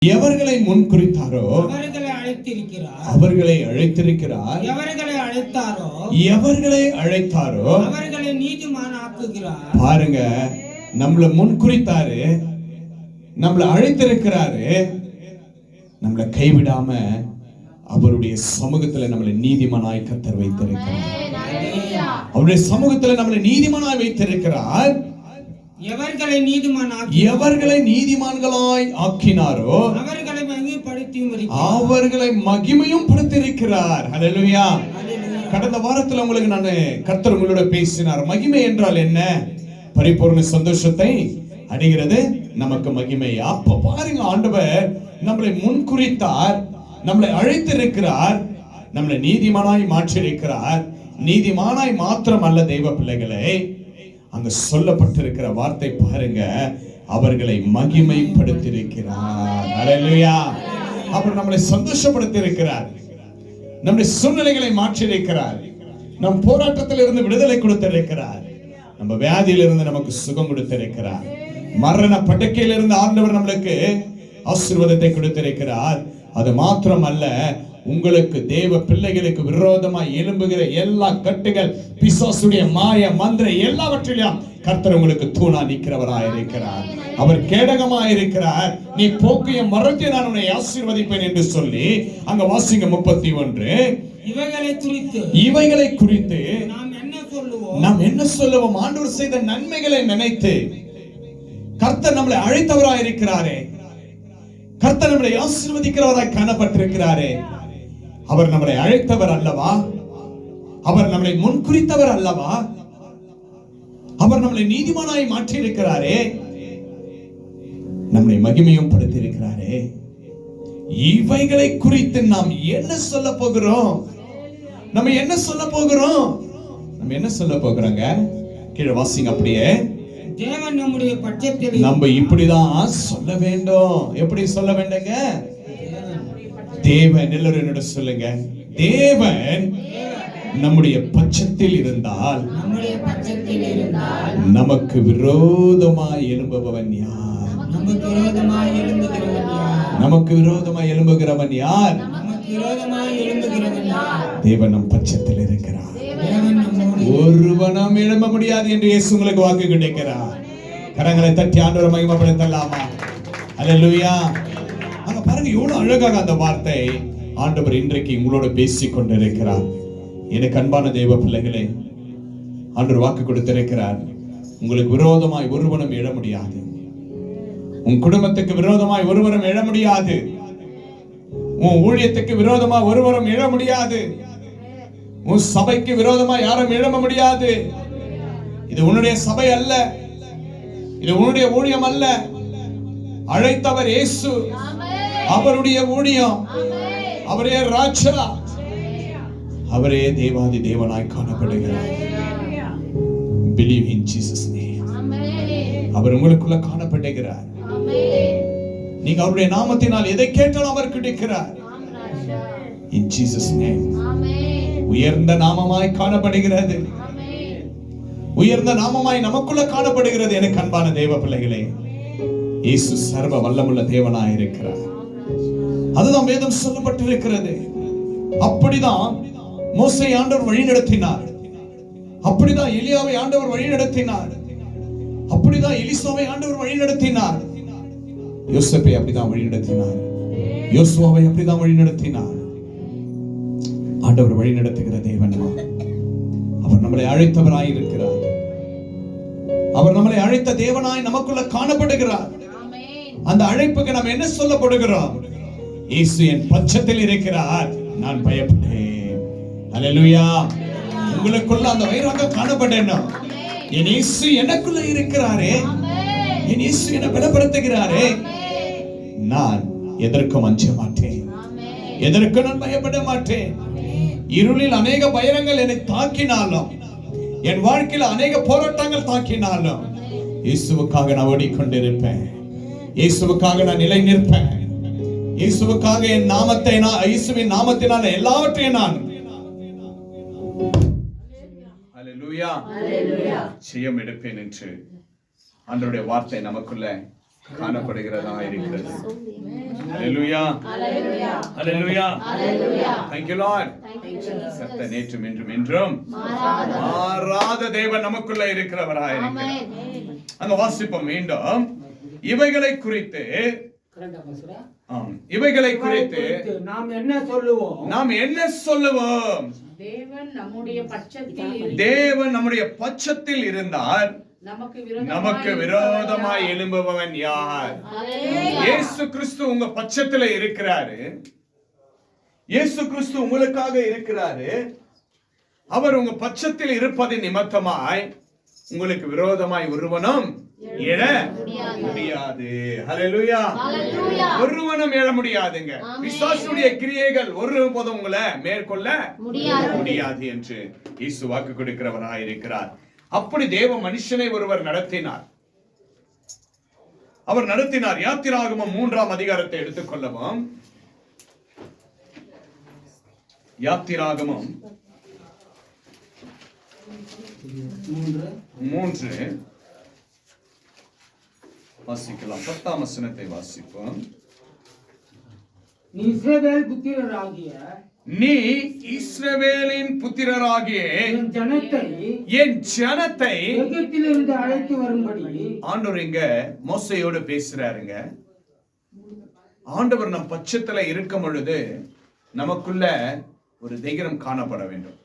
எவர்களை முன் குறித்தாரோ அவர்களை அழைத்திருக்கிறார். எவர்களை அழைத்தாரோ அவர்களை நீதிமான் ஆக்குகிறார். பாருங்க, நம்மள முன் குறித்தாரு, நம்மள அழைத்திருக்கிறாரு. நம்மள கைவிடாம அவருடைய சமூகத்துல நம்மளை நீதிமானாய் கர்த்தர் வைத்திருக்கிறார். அவருடைய சமூகத்துல நம்மளை நீதிமானாய் வைத்திருக்கிறார். எவர்களை நீதிமான்களாய் ஆக்கினாரோ அவர்களை மகிமையும் படுத்திருக்கிறார். ஹல்லேலூயா. கடந்த வாரத்தில் உங்களுக்கு நான் கர்த்தர் உங்களோட பேசினார். மகிமை என்றால் என்ன? பரிபூர்ண சந்தோஷத்தை அடைகிறது நமக்கு மகிமை. அப்ப பாருங்க, ஆண்டவர் நம்மளை முன்குறித்தார், நம்மளை அழைத்திருக்கிறார், நம்மளை நீதிமானாய் மாற்றியிருக்கிறார். நீதிமானாய் மாத்திரம் அல்ல தெய்வ பிள்ளைகளை, அங்க சொல்லப்பட்டிருக்கிற வார்த்தை பாருங்க, அவர்களை மகிமைப்படுத்தியிருக்கிறார். ஹல்லேலூயா. அவர் நம்மளை சந்தோஷப்படுத்தியிருக்கிறார், நம்முடைய சூழ்நிலைகளை மாற்றியிருக்கிறார், நம் போராட்டத்தில் இருந்து விடுதலை கொடுத்திருக்கிறார், நம்ம வியாதியிலிருந்து நமக்கு சுகம் கொடுத்திருக்கிறார், மரண படுக்கையிலிருந்து ஆண்டவர் நம்மளுக்கு ஆசீர்வாதத்தை கொடுத்திருக்கிறார். அது மாத்திரம் அல்ல, உங்களுக்கு தேவ பிள்ளைகளுக்கு விரோதமாய் எழும்புகிற எல்லா கட்டுகள், பிசாசுடைய மாய மந்திர எல்லாவற்றிலும் கர்த்தர் உங்களுக்கு தூணா நிற்கிறவராய் இருக்கிறார். அவர் கேடகமாய் இருக்கிறார். நீ போக்கிய மரத்தை நான் உன்னை ஆசீர்வதிப்பேன் என்று சொல்லி அங்க வாசிங்க 31. இவைகளை குறித்து நாம் என்ன சொல்லுவோம்? ஆண்டவர் செய்த நன்மைகளை நினைத்து கர்த்தர் நம்மளை அழைத்தவராய் இருக்கிறாரே, கர்த்தர் நம்மளை ஆசீர்வதிக்கிறவராய் காணப்பட்டிருக்கிறாரே. அவர் நம்மளை அழைத்தவர் அல்லவா? அவர் நம்மளை முன்குறித்தவர் அல்லவா? அவர் நம்மளை நீதிமானாய் மாற்றி இருக்கிறாரே, நம்மளை மகிமையும் படுத்தியிருக்கிறாரே. இவைகளை குறித்து நாம் என்ன சொல்ல போகிறோம்? நம்ம என்ன சொல்ல போகிறோம்? நம்ம என்ன சொல்ல போகிறோங்க? கீழே வாசிங்க. அப்படியே தேவன் நம்முடைய பட்சத்தில் நம்ம இப்படிதான் சொல்ல வேண்டும். எப்படி சொல்ல வேண்டுங்க? தேவன், எல்லாரும் என்னோட சொல்லுங்க, தேவன் நம்முடைய பட்சத்தில் இருந்தால் நமக்கு விரோதமாய் எழும்புபவன் யார்? நமக்கு விரோதமாய் எழும்புகிறவன் யார்? தேவன் நம் பட்சத்தில் இருக்கிறார். ஒருவனும் எழும்ப முடியாது என்று இயேசு உங்களுக்கு வாக்கு கிடைக்கிறார். கரங்களை தட்டி ஆண்டவரை மகிமைப்படுத்தலாமா? அல்லேலூயா. அங்க பாருங்க, எவ்வளவு அழகாக அந்த வார்த்தை ஆண்டவர் இன்றைக்கு உங்களோட பேசிக் கொண்டிருக்கிறார். எனக்கு அன்பான தெய்வ பிள்ளைகளே, ஆண்டவர் வாக்கு கொடுத்திருக்கிறார், உங்களுக்கு விரோதமாய் ஒருவனும் எழ முடியாது. உன் குடும்பத்துக்கு விரோதமாய் ஒருவரும் எழ முடியாது. உன் ஊழியத்துக்கு விரோதமாய் ஒருவரும் எழ முடியாது. உன் சபைக்கு விரோதமாய் யாரும் எழும்ப முடியாது. இது உன்னுடைய சபை அல்ல, இது உன்னுடைய ஊழியம் அல்ல. அழைத்தவர் இயேசு, அவருடைய ஊழியம், அவரே ராஜா, அவரே தேவாதி தேவனாய் காணப்படுகிறார். Believe in Jesus name. அவர் உங்களுக்குள்ள காணப்படுகிறார். நீங்க அவருடைய நாமத்தினால் எதை கேட்டாலும் அவர் கிடைக்கிறார். In Jesus name. உயர்ந்த நாமமாய் காணப்படுகிறது, உயர்ந்த நாமமாய் நமக்குள்ள காணப்படுகிறது. எனக்கு அன்பான தேவ பிள்ளைகளே, இயேசு சர்வ வல்லமுள்ள தேவனாய் இருக்கிறார். அதுதான் வேதம் சொல்லப்பட்டிருக்கிறது. அப்படிதான் மோசேயை ஆண்டவர் வழி நடத்தினார், அப்படிதான் எலியாவை ஆண்டவர் வழி நடத்தினார், அப்படிதான் எலிசாவை ஆண்டவர் வழி நடத்தினார், யோசேப்பை அப்படிதான் வழி நடத்தினார், யோசுவாவை அப்படிதான் வழி நடத்தினார். ஆண்டவர் வழி நடத்துகிற தேவன். அவர் நம்மளை அழைத்தவராய் இருக்கிறார். அவர் நம்மளை அழைத்த தேவனாய் நமக்குள்ள காணப்படுகிறார். அந்த அழைப்புக்கு நாம் என்ன சொல்லப்படுகிறோம்? இயேசு என் பட்சத்தில் இருக்கிறார், நான் பயப்பட்டேன். அல்லேலூயா. உங்களுக்குள்ள அந்த வைராகம் காணப்படணும். என் இயேசு எனக்குள்ள இருக்கிறாரே, என் இயேசு என்னை பலப்படுத்துகிறாரே, நான் எதற்கும் அஞ்ச மாட்டேன், எதற்கும் நான் பயப்பட மாட்டேன். இருளில் அநேக பயங்கள் என்னை தாக்கினாலும், என் வாழ்க்கையில் அநேக போராட்டங்கள் தாக்கினாலும், இயேசுவுக்காக நான் ஓடிக்கொண்டிருப்பேன், இயேசுவுக்காக நான் நிலை நிற்பேன், இயேசுவுக்காக என் நாமத்தை, இயேசுவின் நாமத்தினால எல்லாவற்றையும் நான் செய்யம் எடுப்பேன் என்று ஆண்டவருடைய வார்த்தை நமக்குள்ள காணப்படுகிறதா இருக்கிறது. ஹalleluya ஹalleluya thank you lord. கர்த்தர் நேற்றும் இன்றும் என்றும் மாறாத தேவன் நமக்குள்ள இருக்கிறவராய் இருக்கிறார். அங்க வாசிப்போம் மீண்டும். இவைகளை குறித்து இவைகளை குறித்து நாம் என்ன சொல்லுவோம்? தேவன் நம்முடைய பட்சத்தில் இருந்தால் நமக்கு விரோதமாய் எழும்புபவன் யார்? இயேசு கிறிஸ்து உங்க பட்சத்துல இருக்கிறாரு. இயேசு கிறிஸ்து உங்களுக்காக இருக்கிறாரு. அவர் உங்க பட்சத்தில் இருப்பதின் நிமித்தமாய் உங்களுக்கு விரோதமாய் ஒருவனும் எழ முடியாது. ஹalleluya. ஒருவனும் எழ முடியாதுங்க. பிசாசுடைய கிரியைகள் ஒருபோதும் உங்களை மேற்கொள்ள முடியாது என்று இயேசு வாக்கு கொடுக்கிறவராய் இருக்கிறார். அப்படி தேவ மனுஷனை ஒருவர் நடத்தினார். அவர் நடத்தினார். யாத்திராகமம் 3ஆம் அதிகாரத்தை எடுத்துக்கொள்ளவும். யாத்திராகமம் 3 வாசிக்கலாம். 10ஆம் வசனத்தை வாசிப்போம். நீ இஸ்ரவேலின் புத்திரராகிய என் ஜனத்தை எகிப்திலிருந்து அழைத்து வரும்படி ஆண்டவர் இங்க மோசேயோடு பேசுறாருங்க. ஆண்டவர் நம் பட்சத்துல இருக்கும் பொழுது நமக்குள்ள ஒரு தைரியம் காணப்பட வேண்டும்.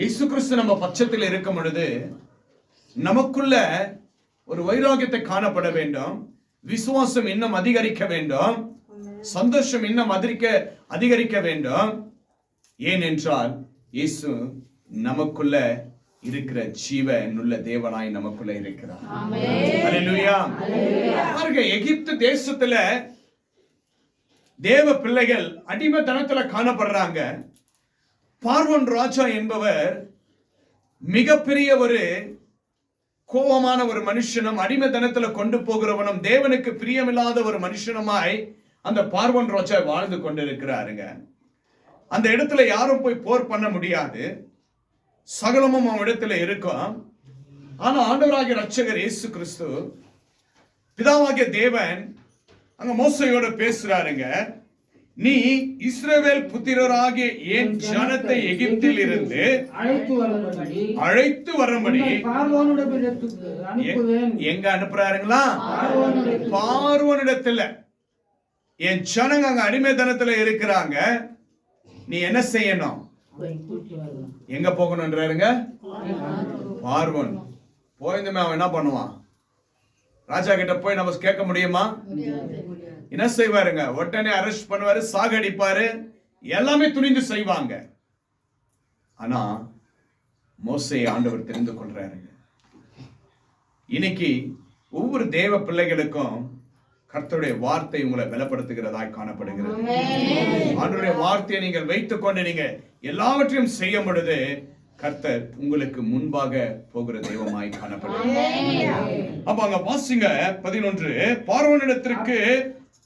இயேசு கிறிஸ்து நம்ம பட்சத்தில் இருக்கும் பொழுது நமக்குள்ள ஒரு வைராகியத்தை காணப்பட வேண்டும். விசுவாசம் இன்னும் அதிகரிக்க வேண்டும். சந்தோஷம் இன்னும் அதிகரிக்க வேண்டும். ஏனென்றால் இயேசு நமக்குள்ள இருக்கிற ஜீவனுள்ள தேவனாய் நமக்குள்ள இருக்கிறார். ஹalleluya. பாருங்க, எகிப்து தேசத்துல தேவ பிள்ளைகள் அடிமைத்தனத்துல காணப்படுறாங்க. பார்வோன் ராஜா என்பவர் மிகப்பெரிய ஒரு கோபமான ஒரு மனுஷனும் அடிமைத்தனத்துல கொண்டு போகிறவனும் தேவனுக்கு பிரியமில்லாத ஒரு மனுஷனுமாய் அந்த பார்வோன் ராஜா வாழ்ந்து கொண்டிருக்கிறாருங்க. அந்த இடத்துல யாரும் போய் போர் பண்ண முடியாது. சகலமும் அவன் இடத்துல இருக்கும். ஆனா ஆண்டவராகிய இரட்சகர் இயேசு கிறிஸ்து பிதாவாகிய தேவன் அங்க மோசேயோட பேசுறாருங்க. நீ இஸ்ரவேல் புத்திரராகிய என் ஜனத்தை எகிப்தில் இருந்து அழைத்து வரும்படி எங்க அனுப்புறாருங்களா? பார்வோனிடத்துல. என் ஜனங்க அங்க அடிமைத்தனத்துல இருக்கிறாங்க. நீ என்ன செய்யணும்? எங்க போகணும்ன்றாருங்க? பார்வோன். போயிருந்துமே அவன் என்ன பண்ணுவான்? ராஜா கிட்ட போய் நம்ம கேட்க முடியுமா? என்ன செய்வாருங்க? உடனே அரெஸ்ட் பண்ணுவாரு, சாகடிப்பாரு, எல்லாமே துணிந்து செய்வாங்க. ஆனா மோசேயை ஆண்டவர் தெரிந்து கொள்றாருங்க. இன்னைக்கு ஒவ்வொரு தேவ பிள்ளைகளுக்கும் கர்த்தருடைய வார்த்தை உங்களை பலப்படுத்துகிறதாய் காணப்படுகிறது. ஆண்டவருடைய வார்த்தையை நீங்கள் வைத்துக் கொண்டு நீங்க எல்லாவற்றையும் செய்யும் பொழுது கர்த்தர் உங்களுக்கு முன்பாக போகிற தெய்வமாய் காணப்படுகிறது. அப்ப அங்க வாசிங்க 11. பார்வோனிடத்திற்கு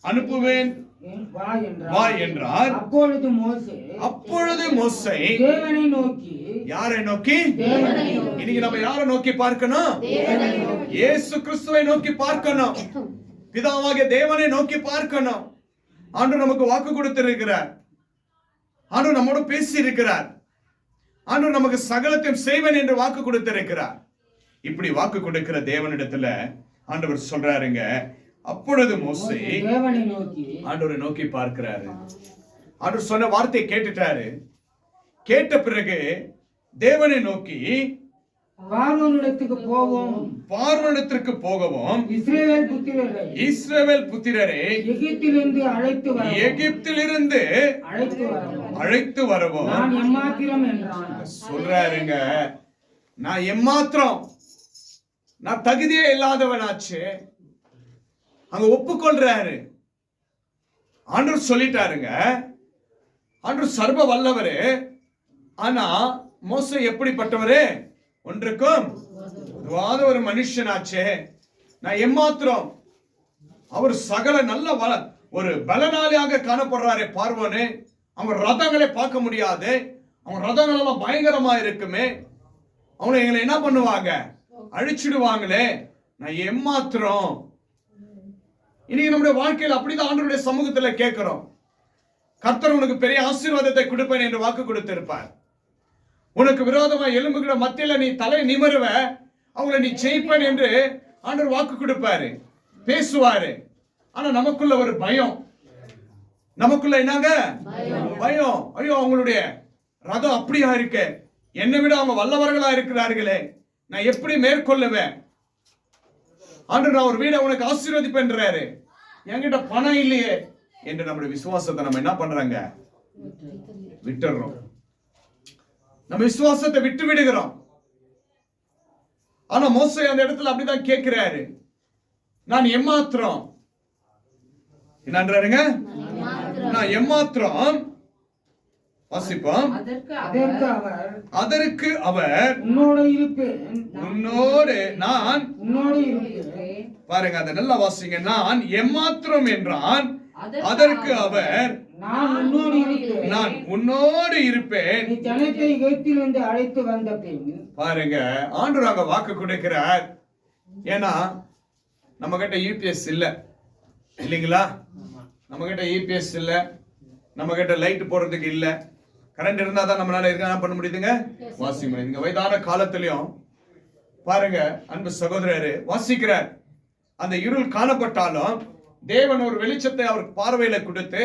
அனுப்புவேன் வா என்றார். அப்பொழுது மோசே தேவனை நோக்கி. யாரை நோக்கி? இன்னைக்கு நம்ம யாரை நோக்கி பார்க்கணும்? இயேசு கிறிஸ்துவை நோக்கி பார்க்கணும். பிதாவாகிய தேவனை நோக்கி பார்க்கணும். ஆண்டவர் நமக்கு வாக்கு கொடுத்திருக்கிறார். ஆண்டவர் நம்மோடு பேசி இருக்கிறார். ஆண்டவர் நமக்கு சகலத்தையும் செய்வேன் என்று வாக்கு கொடுத்திருக்கிறார். இப்படி வாக்கு கொடுக்கிற தேவனிடத்துல ஆண்டவர் சொல்றாருங்க. அப்பொழுது மோசே ஆண்டவரை நோக்கி பார்க்கிறாரு. ஆண்டவர் சொன்ன வார்த்தையை கேட்டுட்டாரு. கேட்ட பிறகு தேவனை நோக்கி பார்வோனிடத்திற்கு போகவும் இஸ்ரவேல் புத்திரரை எகிப்திலிருந்து அழைத்து வரவும் சொல்றாருங்க. நான் எம்மாத்திரம், நான் தகுதியே இல்லாதவனாச்சு. அங்க ஒப்புக்கொள்றாரு. ஆண்டவர் சொல்லிட்டாருங்க. ஆண்டவர் சர்வ வல்லவரு. ஆனா மோசே எப்படிப்பட்டவரு? ஒன்றுக்கும் உதவாத ஒரு மனுஷனாச்சே. நான் எம்மாத்திரம். அவர் சகல நல்ல ஒரு பலனாளியாக காணப்படுறாரு பார்வோனு. அவன் ரதங்களை பார்க்க முடியாது. அவன் ரதங்கள் எல்லாம் பயங்கரமா இருக்குமே. அவனை எங்களை என்ன பண்ணுவாங்க? அழிச்சிடுவாங்களே. நான் எம்மாத்திரம் இன்னைக்கு நம்முடைய வாழ்க்கையில் அப்படிதான் ஆண்டவருடைய சமூகத்துல கேட்கிறோம். கர்த்தர் உனக்கு பெரிய ஆசீர்வாதத்தை கொடுப்பேன் என்று வாக்கு கொடுத்திருப்பார். உனக்கு விரோதமா எலும்புகிற மத்தியில நீ தலை நிமிருவ, அவங்களை நீ ஜெயிப்பேன் என்று ஆண்டவர் வாக்கு கொடுப்பாரு, பேசுவாரு. ஆனா நமக்குள்ள ஒரு பயம். நமக்குள்ள என்னங்க பயம். ஐயோ, அவங்களுடைய ரதம் அப்படியா இருக்கு, என்னை விட அவங்க வல்லவர்களா இருக்கிறார்களே, நான் எப்படி மேற்கொள்ளுவேன்? ஆண்டவர் நான் ஒரு வீடை உனக்கு ஆசீர்வதிப்பேன்றாரு, என்கிட்ட பணம் இல்லையே என்று நம்முடைய விசுவாசத்தை நம்ம என்ன பண்றாங்க, விட்டுறோம். நம்ம விசுவாசத்தை விட்டு விடுகிறோம். ஆனா மோசே அந்த இடத்துல அப்படிதான் கேட்கிறாரு, நான் எம்மாத்திரம் என்னன்றாருங்க, நான் எம்மாத்திரம். வாசிப்போம். அதற்கு அவர் உன்னோடு இருப்பேன், உன்னோடு நான் உன்னோடு இருப்பேன். பாருங்க, அதை நல்லா வாசிங்க. நான் எம்மாத்திரம் என்றான், அதற்கு அவர் நான் உன்னோடு இருப்பேன், நான் உன்னோடு இருப்பேன். நீ ஜனத்தை எகிப்திலிருந்து அழைத்து வந்த பின். பாருங்க, ஆண்டவராக வாக்கு கொடுக்கிறார். ஏன்னா நம்ம கிட்ட யூபிஎஸ் இல்ல, இல்லைங்களா? நம்ம கிட்ட யூபிஎஸ் இல்ல, நம்ம கிட்ட லைட் போடுறதுக்கு இல்ல. கரண்ட் இருந்தா தான் நம்மளால என்ன பண்ண முடியுதுங்க, வாசிக்க முடியும். இங்க வயதான காலத்திலையும் பாருங்க, அன்பு சகோதரரு வாசிக்கிறார். அந்த இருள் காணப்பட்டாலும் தேவன் ஒரு வெளிச்சத்தை அவர் பார்வையில கொடுத்து,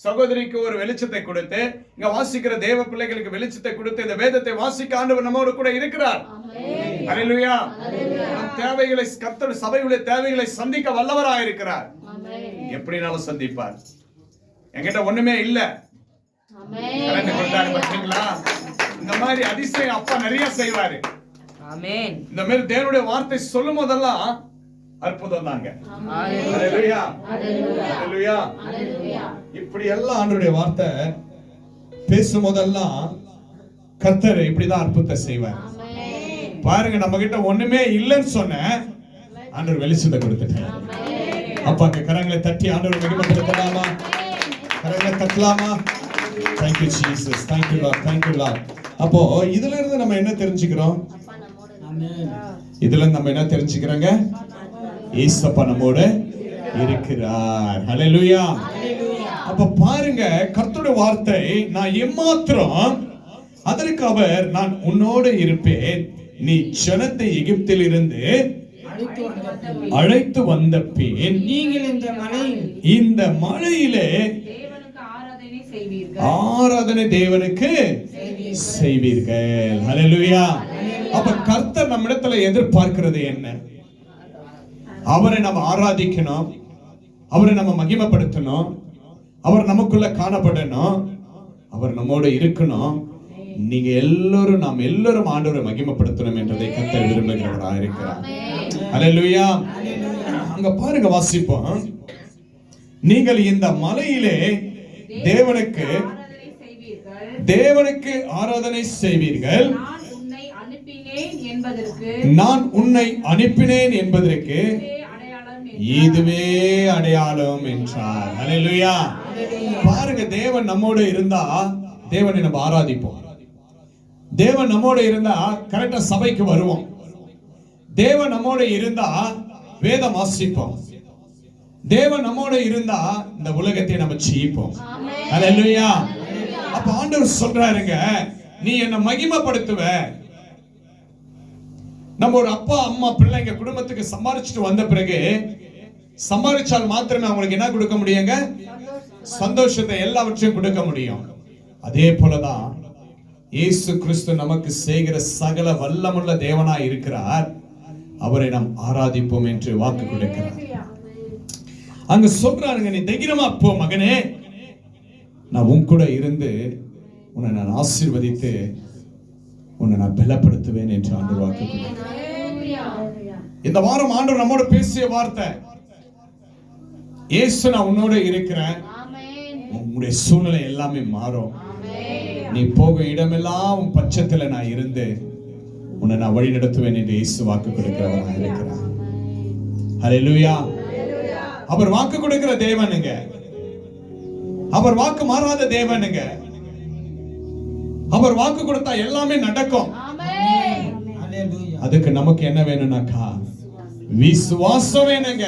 சகோதரிக்கு ஒரு வெளிச்சத்தை கொடுத்து, இங்க வாசிக்கிற தேவ பிள்ளைகளுக்கு வெளிச்சத்தை கொடுத்து, இந்த வேதத்தை வாசிக்க ஆண்டவர் நம்மோடு கூட இருக்கிறார். அல்லேலூயா. நம் தேவைகளை, கர்த்தர் சபையுடைய தேவைகளை சந்திக்க வல்லவராக இருக்கிறார். எப்படினாலும் சந்திப்பார். என்கிட்ட ஒண்ணுமே இல்ல, கரண்ட் கொடுத்தாரு பாத்தீங்களா? இந்த மாதிரி அதிசயம் அப்பா நிறைய செய்வாரு. இந்த மாதிரி தேவனுடைய வார்த்தை சொல்லும் போதெல்லாம் அற்புதம் தாங்க. அல்லேலூயா, அல்லேலூயா. இப்படி எல்லாம் ஆண்டவருடைய வார்த்தை பேசும் போதெல்லாம் கர்த்தர் இப்படிதான் அற்புதத்தை செய்வார். பாருங்க, நம்ம கிட்ட ஒண்ணுமே இல்லைன்னு சொன்ன ஆண்டவர் வெளிச்சத்தை கொடுத்துட்டார். அப்ப அங்க கரங்களை தட்டி ஆண்டவர் மகிமைப்படுத்தலாமா? கரங்களை தட்டலாமா? Thank you Jesus, thank you Lord, thank you Lord. அப்போ இதுல இருந்து நம்ம என்ன தெரிஞ்சுக்கிறோம்? இதுல நம்ம என்ன தெரிஞ்சுக்கிறோங்க? இயேசுப்பா நம்மோட இருக்கிறார். ஹல்லேலூயா. அப்ப பாருங்க, கர்த்தருடைய வார்த்தை நான் எம்மாத்திரம், அதற்கு அவர் நான் உன்னோடு இருப்பேன், நீ ஜனத்தை எகிப்தில் இருந்து அழைத்து வந்த பின் நீங்கள் இந்த மலையிலே ஆராதனை தேவனுக்கு செய்வீர்கள். ஹல்லேலூயா. அப்ப கர்த்தர் நம்மிடத்துல எதிர்பார்க்கிறது என்ன? அவரை நம்ம ஆராதிக்கணும், அவரை நம்ம மகிமைப்படுத்தணும், அவர் நமக்குள்ள காணப்படணும், அவர் நம்மோடு இருக்கணும். நீங்க எல்லாரும், நாம் எல்லாரும் ஆண்டவரை மகிமைப்படுத்தணும் என்றதை கர்த்தர் விரும்புகிறவராக இருக்கிறார். அல்லேலூயா. அங்க பாருங்க, வாசிப்போம். நீங்கள் இந்த மலையிலே தேவனுக்கு ஆராதனை செய்வீர்கள், நான் உன்னை அனுப்பினேன் என்பதற்கு இதுவே அடையாளம் என்றார். அல்லேலூயா. பாருங்க, தேவன் நம்மோடு இருந்தா தேவனை நம்ம ஆராதிப்போம். தேவன் நம்மோடு இருந்தா கரெக்டா சபைக்கு வருவோம். தேவன் நம்மோடு இருந்தா வேதம் வாசிப்போம். தேவன் நம்மோடு இருந்தா இந்த உலகத்தை நம்ம ஜெயிப்போம். அல்லேலூயா. அப்ப ஆண்டவர் சொல்றாருங்க, நீ என்ன மகிமைப்படுத்துவ. நம்ம ஒரு அப்பா அம்மா பிள்ளைங்க குடும்பத்துக்கு சம்பாரிச்சுட்டு வந்த பிறகு, சம்பாதிச்சால் மாத்திரமே அவங்களுக்கு என்ன கொடுக்க முடியுங்க? சந்தோஷத்தை, எல்லாவற்றையும் கொடுக்க முடியும். அதே போலதான் இயேசு கிறிஸ்து நமக்கு செய்கிற சகல வல்லமுள்ள தேவனாய் இருக்கிறார். அவரை நாம் ஆராதிப்போம் என்று வாக்கு கொடுக்கிறார். அங்க சொல்றாருங்க, நீ தைரியமா போ மகனே, நான் உன் கூட இருந்து உன்னை நான் ஆசீர்வதித்து உன்னை நான் பலப்படுத்துவேன் என்று ஆண்டவர் வாக்கு கொடுக்கிறார். இந்த வாரம் ஆண்டவர் நம்மோட பேசிய வார்த்தை, இயேசு நான் உன்னோட இருக்கிறேன், உன்னுடைய சூழ்நிலை எல்லாமே மாறும், நீ போகும் இடமெல்லாம் உன் பட்சத்துல நான் இருந்து உன்னை நான் வழி நடத்துவேன் என்று இயேசு வாக்கு கொடுக்கிறவராக இருக்கிறார். ஹல்லேலூயா. அவர் வாக்கு கொடுக்கிற தேவனுங்க, அவர் வாக்கு மாறாத தேவனுங்க. அவர் வாக்கு கொடுத்தா எல்லாமே நடக்கும். அதுக்கு நமக்கு என்ன வேணும்னாக்கா விசுவாசம் வேணுங்க.